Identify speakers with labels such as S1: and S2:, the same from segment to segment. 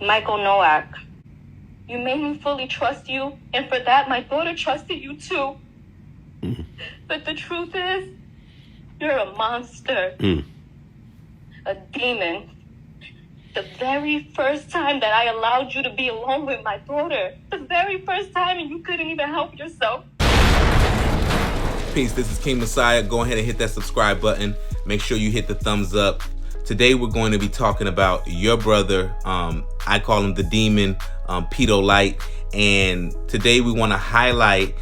S1: Michael Nowak, you made me fully trust you, and for that, my daughter trusted you too. But the truth is, you're a monster, a demon. The very first time that I allowed you to be alone with my daughter, the very first time, and you couldn't even help yourself.
S2: Peace, this is King Messiah. Go ahead and hit that subscribe button. Make sure you hit the thumbs up. Today we're going to be talking about your brother. I call him the demon, Pedo-Polights. And today we want to highlight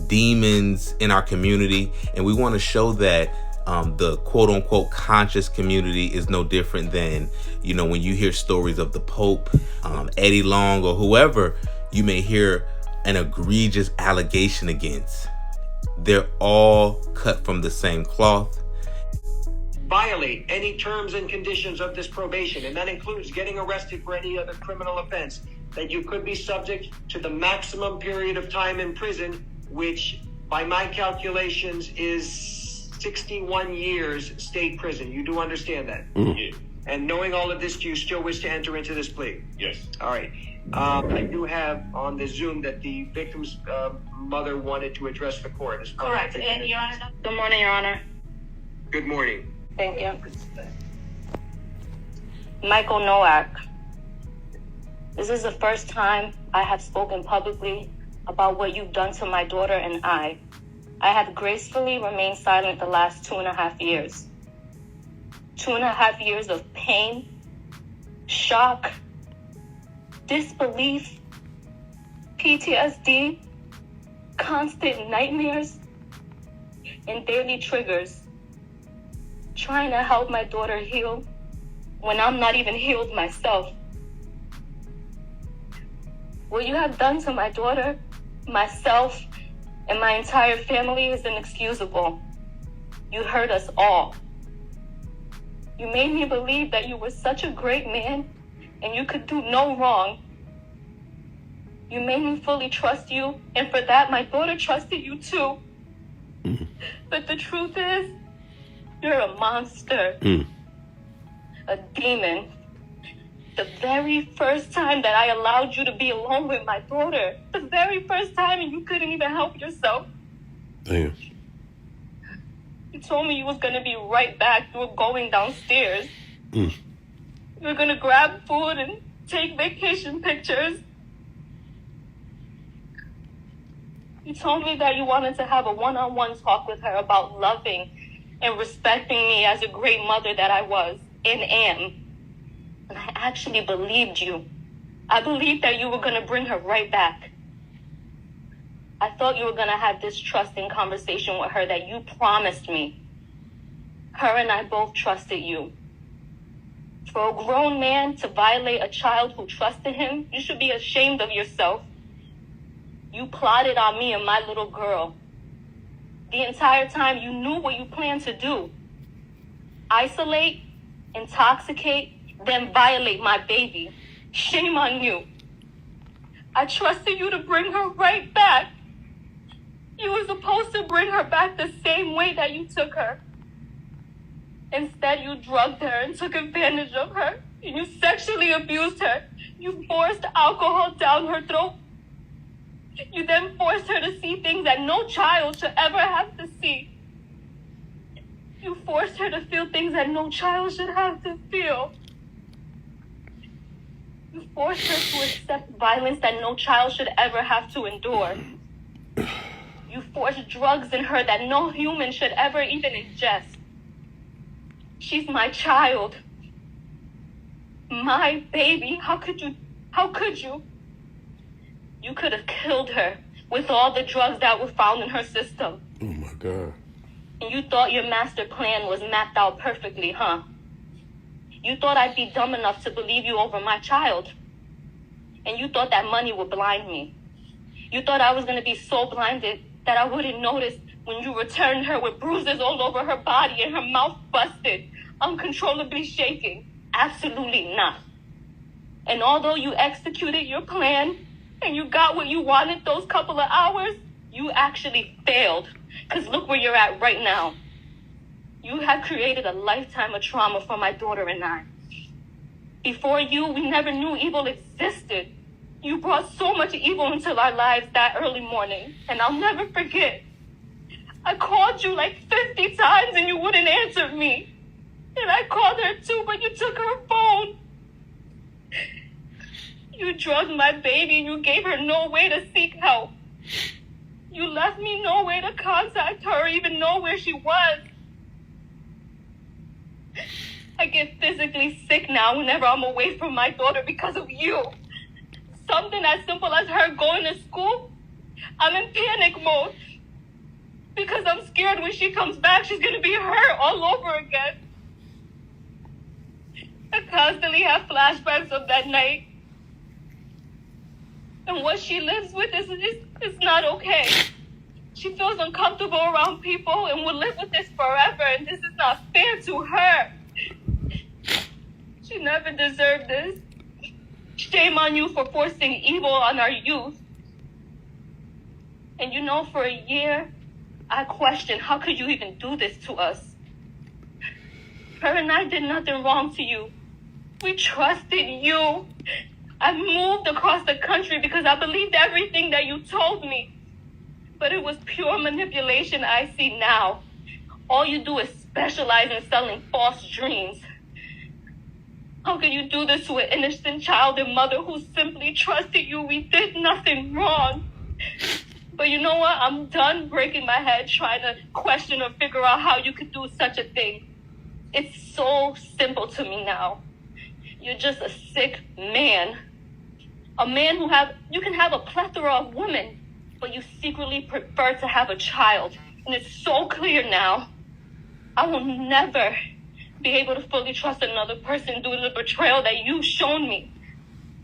S2: demons in our community. And we want to show that the quote unquote conscious community is no different than, you know, when you hear stories of the Pope, Eddie Long, or whoever you may hear an egregious allegation against. They're all cut from the same cloth.
S3: Violate any terms and conditions of this probation, and that includes getting arrested for any other criminal offense, that you could be subject to the maximum period of time in prison, which by my calculations is 61 years state prison. You do understand that?
S4: Yeah.
S3: And knowing all of this, do you still wish to enter into this plea?
S4: Yes.
S3: All right. I do have on the Zoom that the victim's mother wanted to address the court.
S1: Correct. And Your Honor. Good morning, Your Honor.
S3: Good morning.
S1: Thank you. Michael Nowak, this is the first time I have spoken publicly about what you've done to my daughter and I. I have gracefully remained silent the last 2.5 years. 2.5 years of pain, shock, disbelief, PTSD, constant nightmares, and daily triggers. Trying to help my daughter heal when I'm not even healed myself. What you have done to my daughter, myself, and my entire family is inexcusable. You hurt us all. You made me believe that you were such a great man and you could do no wrong. You made me fully trust you, and for that, my daughter trusted you too. But the truth is, you're a monster, a demon. The very first time that I allowed you to be alone with my daughter, the very first time, and you couldn't even help yourself.
S4: Damn.
S1: You told me you was going to be right back. You were going downstairs. You were going to grab food and take vacation pictures. You told me that you wanted to have a one-on-one talk with her about loving and respecting me as a great mother that I was and am. And I actually believed you. I believed that you were going to bring her right back. I thought you were going to have this trusting conversation with her that you promised me. Her and I both trusted you. For a grown man to violate a child who trusted him, you should be ashamed of yourself. You plotted on me and my little girl. The entire time you knew what you planned to do. Isolate, intoxicate, then violate my baby. Shame on you. I trusted you to bring her right back. You were supposed to bring her back the same way that you took her. Instead, you drugged her and took advantage of her. And you sexually abused her. You forced alcohol down her throat. You then forced her to see things that no child should ever have to see. You forced her to feel things that no child should have to feel. You forced her to accept violence that no child should ever have to endure. You forced drugs in her that no human should ever even ingest. She's my child. My baby. How could you? How could you? You could have killed her with all the drugs that were found in her system.
S4: Oh my God.
S1: And you thought your master plan was mapped out perfectly, huh? You thought I'd be dumb enough to believe you over my child. And you thought that money would blind me. You thought I was going to be so blinded that I wouldn't notice when you returned her with bruises all over her body and her mouth busted, uncontrollably shaking. Absolutely not. And although you executed your plan and you got what you wanted those couple of hours, you actually failed. Because look where you're at right now. You have created a lifetime of trauma for my daughter and I. Before you, we never knew evil existed. You brought so much evil into our lives that early morning, and I'll never forget. I called you like 50 times and you wouldn't answer me. And I called her too, but you took her phone. You drugged my baby and you gave her no way to seek help. You left me no way to contact her or even know where she was. I get physically sick now whenever I'm away from my daughter because of you. Something as simple as her going to school, I'm in panic mode. Because I'm scared when she comes back, she's going to be hurt all over again. I constantly have flashbacks of that night. And what she lives with is not okay. She feels uncomfortable around people and will live with this forever, and this is not fair to her. She never deserved this. Shame on you for forcing evil on our youth. And you know, for a year, I questioned, how could you even do this to us? Her and I did nothing wrong to you. We trusted you. I moved across the country because I believed everything that you told me. But it was pure manipulation I see now. All you do is specialize in selling false dreams. How could you do this to an innocent child and mother who simply trusted you? We did nothing wrong. But you know what? I'm done breaking my head trying to question or figure out how you could do such a thing. It's so simple to me now. You're just a sick man. A man you can have a plethora of women, but you secretly prefer to have a child. And it's so clear now. I will never be able to fully trust another person due to the betrayal that you've shown me.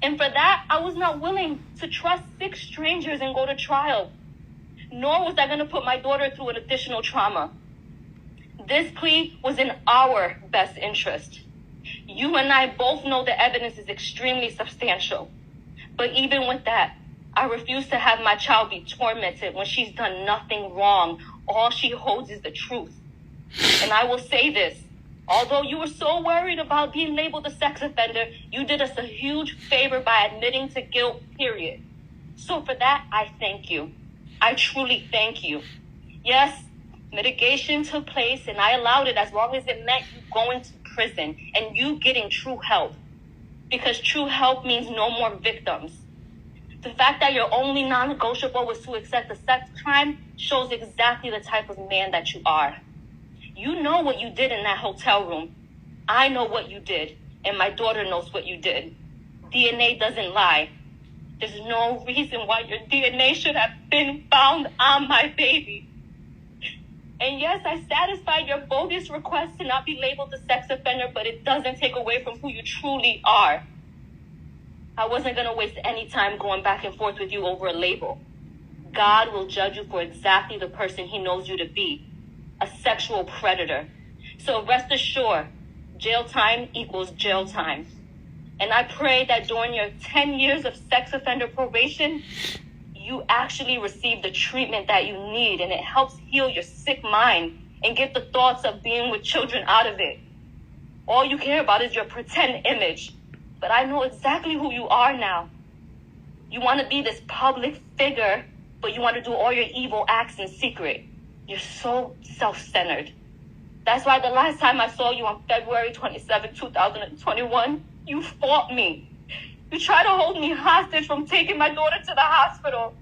S1: And for that, I was not willing to trust 6 strangers and go to trial. Nor was I going to put my daughter through an additional trauma. This plea was in our best interest. You and I both know the evidence is extremely substantial. But even with that, I refuse to have my child be tormented when she's done nothing wrong. All she holds is the truth. And I will say this. Although you were so worried about being labeled a sex offender, you did us a huge favor by admitting to guilt, period. So for that, I thank you. I truly thank you. Yes, mitigation took place, and I allowed it as long as it meant you going to prison and you getting true help. Because true help means no more victims. The fact that your only non-negotiable was to accept a sex crime shows exactly the type of man that you are. You know what you did in that hotel room. I know what you did, and my daughter knows what you did. DNA doesn't lie. There's no reason why your DNA should have been found on my baby. And yes, I satisfied your bogus request to not be labeled a sex offender, but it doesn't take away from who you truly are. I wasn't going to waste any time going back and forth with you over a label. God will judge you for exactly the person he knows you to be, a sexual predator. So rest assured, jail time equals jail time. And I pray that during your 10 years of sex offender probation, you actually receive the treatment that you need, and it helps heal your sick mind and get the thoughts of being with children out of it. All you care about is your pretend image. But I know exactly who you are now. You want to be this public figure, but you want to do all your evil acts in secret. You're so self-centered. That's why the last time I saw you on February 27, 2021, you fought me. You tried to hold me hostage from taking my daughter to the hospital.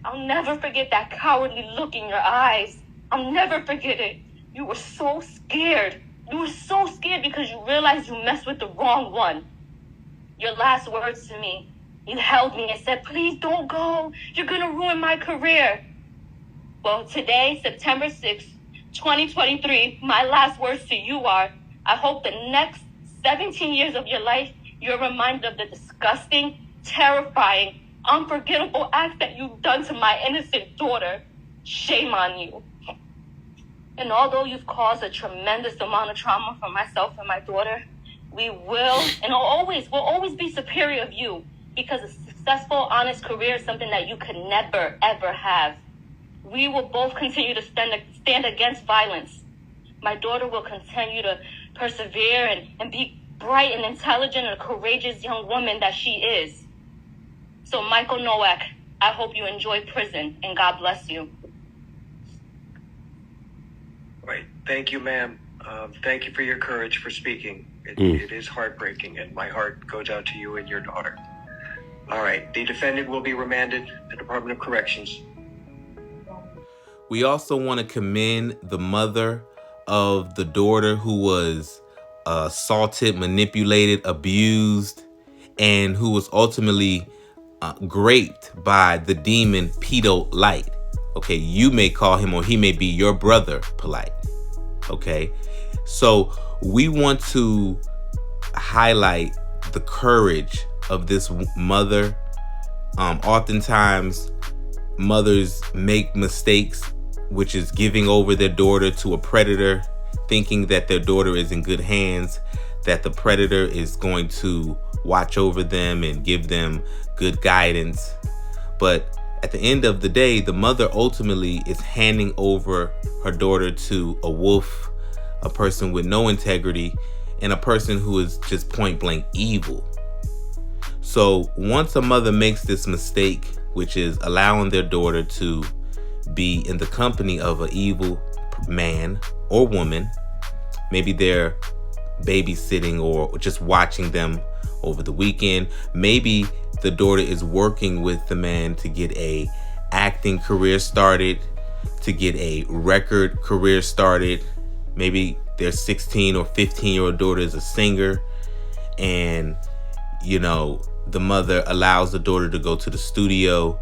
S1: I'll never forget that cowardly look in your eyes. I'll never forget it. You were so scared. You were so scared because you realized you messed with the wrong one. Your last words to me, you held me and said, please don't go. You're going to ruin my career. Well, today, September 6th, 2023, my last words to you are, I hope the next 17 years of your life, you're reminded of the disgusting, terrifying, unforgettable act that you've done to my innocent daughter. Shame on you. And although you've caused a tremendous amount of trauma for myself and my daughter, we will and will always be superior of you, because a successful, honest career is something that you could never, ever have. We will both continue to stand against violence. My daughter will continue to persevere and be bright and intelligent and courageous young woman that she is. So, Michael Nowak, I hope you enjoy prison, and God bless you.
S3: Right. Thank you, ma'am. Thank you for your courage for speaking. It is heartbreaking, and my heart goes out to you and your daughter. All right. The defendant will be remanded to the Department of Corrections.
S2: We also want to commend the mother of the daughter who was assaulted, manipulated, abused, and who was ultimately raped by the demon Pedo-Polight. Okay, you may call him, or he may be your brother Polite. Okay, so we want to highlight the courage of this mother. Oftentimes, mothers make mistakes, which is giving over their daughter to a predator, thinking that their daughter is in good hands, that the predator is going to watch over them and give them good guidance. But at the end of the day, the mother ultimately is handing over her daughter to a wolf, a person with no integrity, and a person who is just point blank evil. So once a mother makes this mistake, which is allowing their daughter to be in the company of an evil man or woman, maybe they're babysitting or just watching them over the weekend, maybe the daughter is working with the man to get a acting career started, to get a record career started. Maybe their 16 or 15-year-old daughter is a singer, and the mother allows the daughter to go to the studio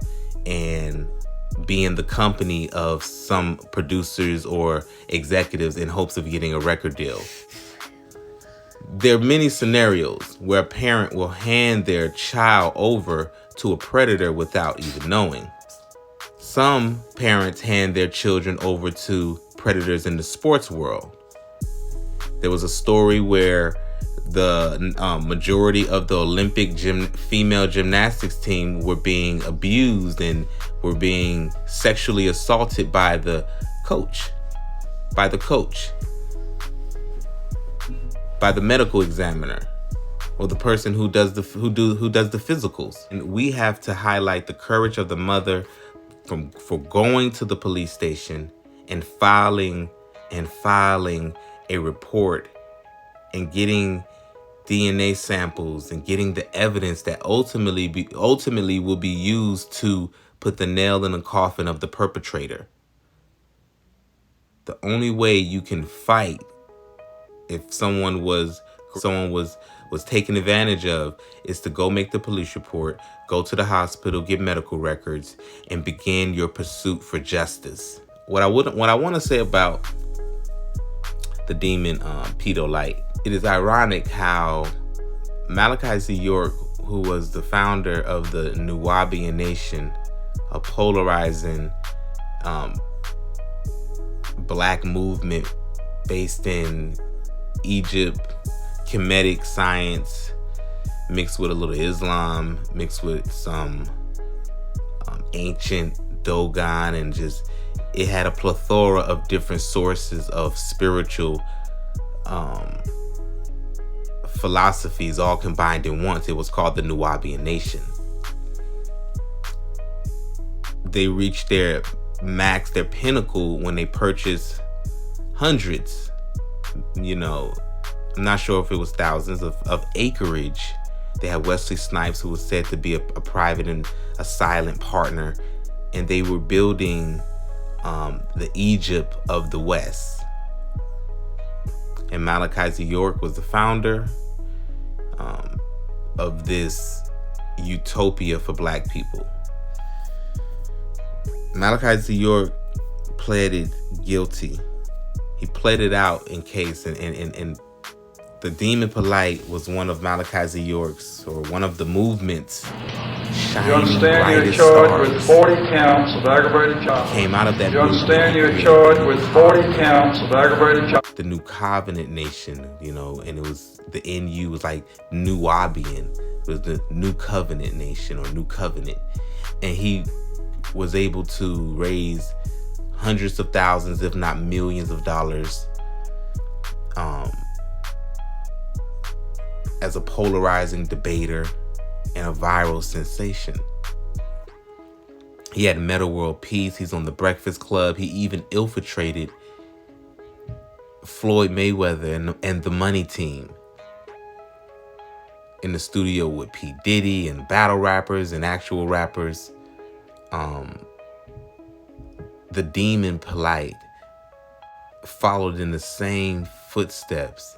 S2: and be in the company of some producers or executives in hopes of getting a record deal. There are many scenarios where a parent will hand their child over to a predator without even knowing. Some parents hand their children over to predators in the sports world. There was a story where the majority of the Olympic female gymnastics team were being abused and were being sexually assaulted by the coach, by the medical examiner, or the person who does the physicals. And we have to highlight the courage of the mother for going to the police station and filing a report and getting DNA samples and getting the evidence that ultimately will be used to put the nail in the coffin of the perpetrator. The only way you can fight if someone was taken advantage of is to go make the police report, go to the hospital, get medical records, and begin your pursuit for justice. What I want to say about the demon Pedo-Polights, it is ironic how Malachi Z. York, who was the founder of the Nuwaubian Nation, a polarizing black movement based in Egypt, Kemetic science mixed with a little Islam, mixed with some ancient Dogon, and just it had a plethora of different sources of spiritual philosophies all combined in once. It was called the Nuwaubian Nation. They reached their max, their pinnacle, when they purchased hundreds, I'm not sure if it was thousands of acreage. They had Wesley Snipes, who was said to be a private and a silent partner, and they were building the Egypt of the West. And Malachi Z. York was the founder of this utopia for black people. Malachi Z. York pleaded guilty. He pleaded out in case, and the demon Polight was one of Malachi Z. York's, or one of the movement's shining,
S5: you understand
S2: brightest
S5: you're charged
S2: stars.
S5: with 40 counts of aggravated child.
S2: Came out of that.
S5: You understand you're charged with 40 counts of aggravated child.
S2: The New Covenant Nation, and it was the NU was like Nuwaubian. It was the New Covenant Nation, or New Covenant, and he was able to raise hundreds of thousands, if not millions of dollars, as a polarizing debater and a viral sensation. He had Meta World Peace. He's on The Breakfast Club. He even infiltrated Floyd Mayweather and the Money Team in the studio with P. Diddy and battle rappers and actual rappers. The Demon Polite followed in the same footsteps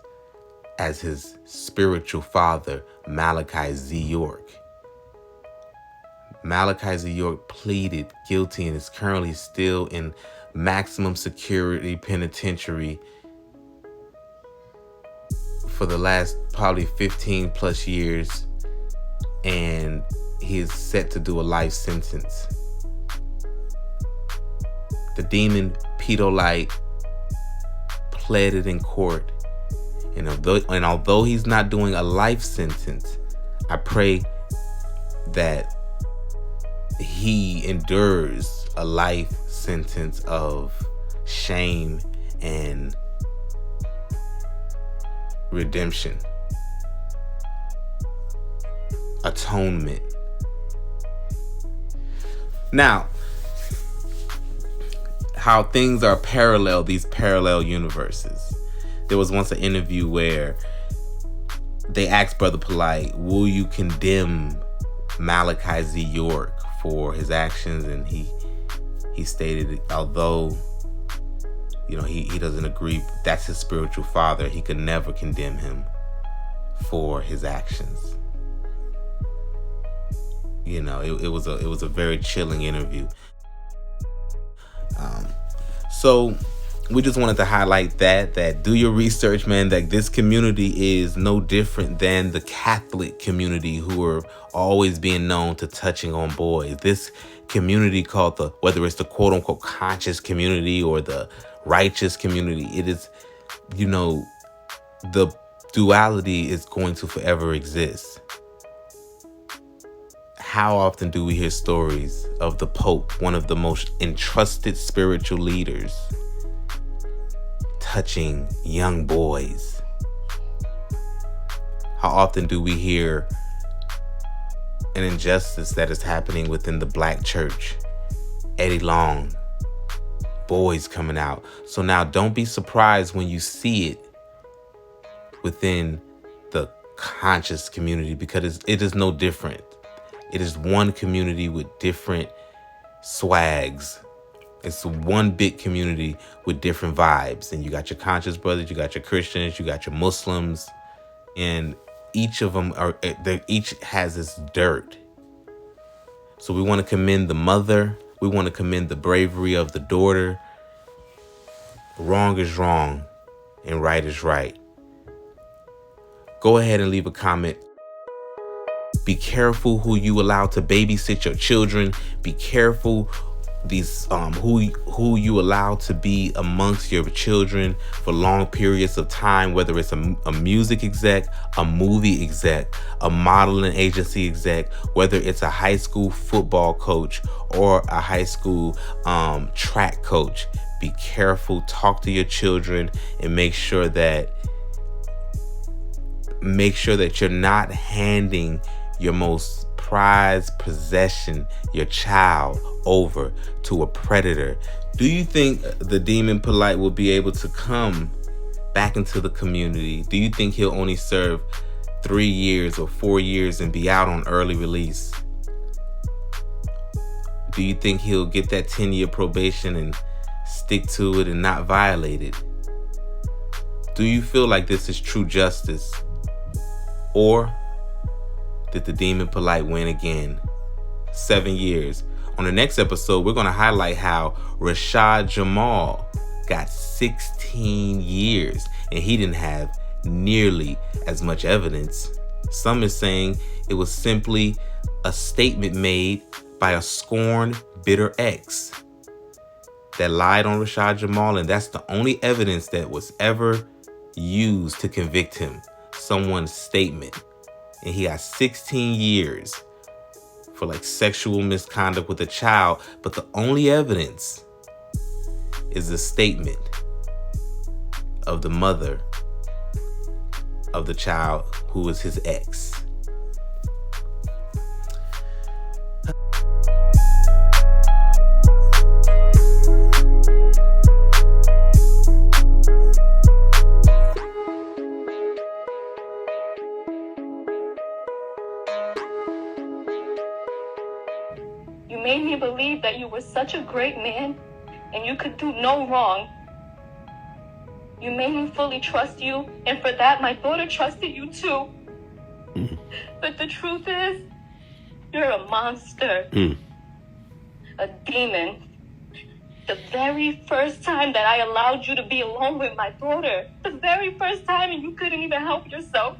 S2: as his spiritual father, Malachi Z. York. Malachi Z. York pleaded guilty and is currently still in maximum security penitentiary for the last probably 15 plus years, and he is set to do a life sentence. The demon Pedo-Polights pleaded in court, and although he's not doing a life sentence, I pray that he endures a life sentence of shame and redemption, atonement. Now, how things are parallel, these parallel universes. There was once an interview where they asked Brother Polite, will you condemn Malachi Z. York for his actions? And he stated, although he doesn't agree, that's his spiritual father, he could never condemn him for his actions. It was a very chilling interview. So we just wanted to highlight that do your research, man, that this community is no different than the Catholic community, who are always being known to touching on boys. This community called whether it's the quote unquote conscious community or the righteous community, it is, the duality is going to forever exist. How often do we hear stories of the Pope, one of the most entrusted spiritual leaders, touching young boys? How often do we hear an injustice that is happening within the Black church? Eddie Long, boys coming out. So now don't be surprised when you see it within the conscious community, because it is no different. It is one community with different swags. It's one big community with different vibes. And you got your conscious brothers, you got your Christians, you got your Muslims, and each of them each has its dirt. So we want to commend the mother. We want to commend the bravery of the daughter. Wrong is wrong and right is right. Go ahead and leave a comment. Be careful who you allow to babysit your children. Be careful who you allow to be amongst your children for long periods of time, whether it's a music exec, a movie exec, a modeling agency exec, whether it's a high school football coach or a high school track coach. Be careful, talk to your children, and make sure that you're not handing your most prized possession, your child, over to a predator. Do you think the Demon Polite will be able to come back into the community? Do you think he'll only serve 3 years or 4 years and be out on early release? Do you think he'll get that 10-year probation and stick to it and not violate it? Do you feel like this is true justice? Or did the Demon Polite win again? 7 years. On the next episode, we're going to highlight how Rashad Jamal got 16 years and he didn't have nearly as much evidence. Some is saying it was simply a statement made by a scorned, bitter ex that lied on Rashad Jamal, and that's the only evidence that was ever used to convict him. Someone's statement. And he got 16 years for like sexual misconduct with a child, but the only evidence is the statement of the mother of the child who is his ex.
S1: You made me believe that you were such a great man and you could do no wrong. You made me fully trust you, and for that, my daughter trusted you too. But the truth is, you're a monster. A demon. The very first time that I allowed you to be alone with my daughter, the very first time, and you couldn't even help yourself,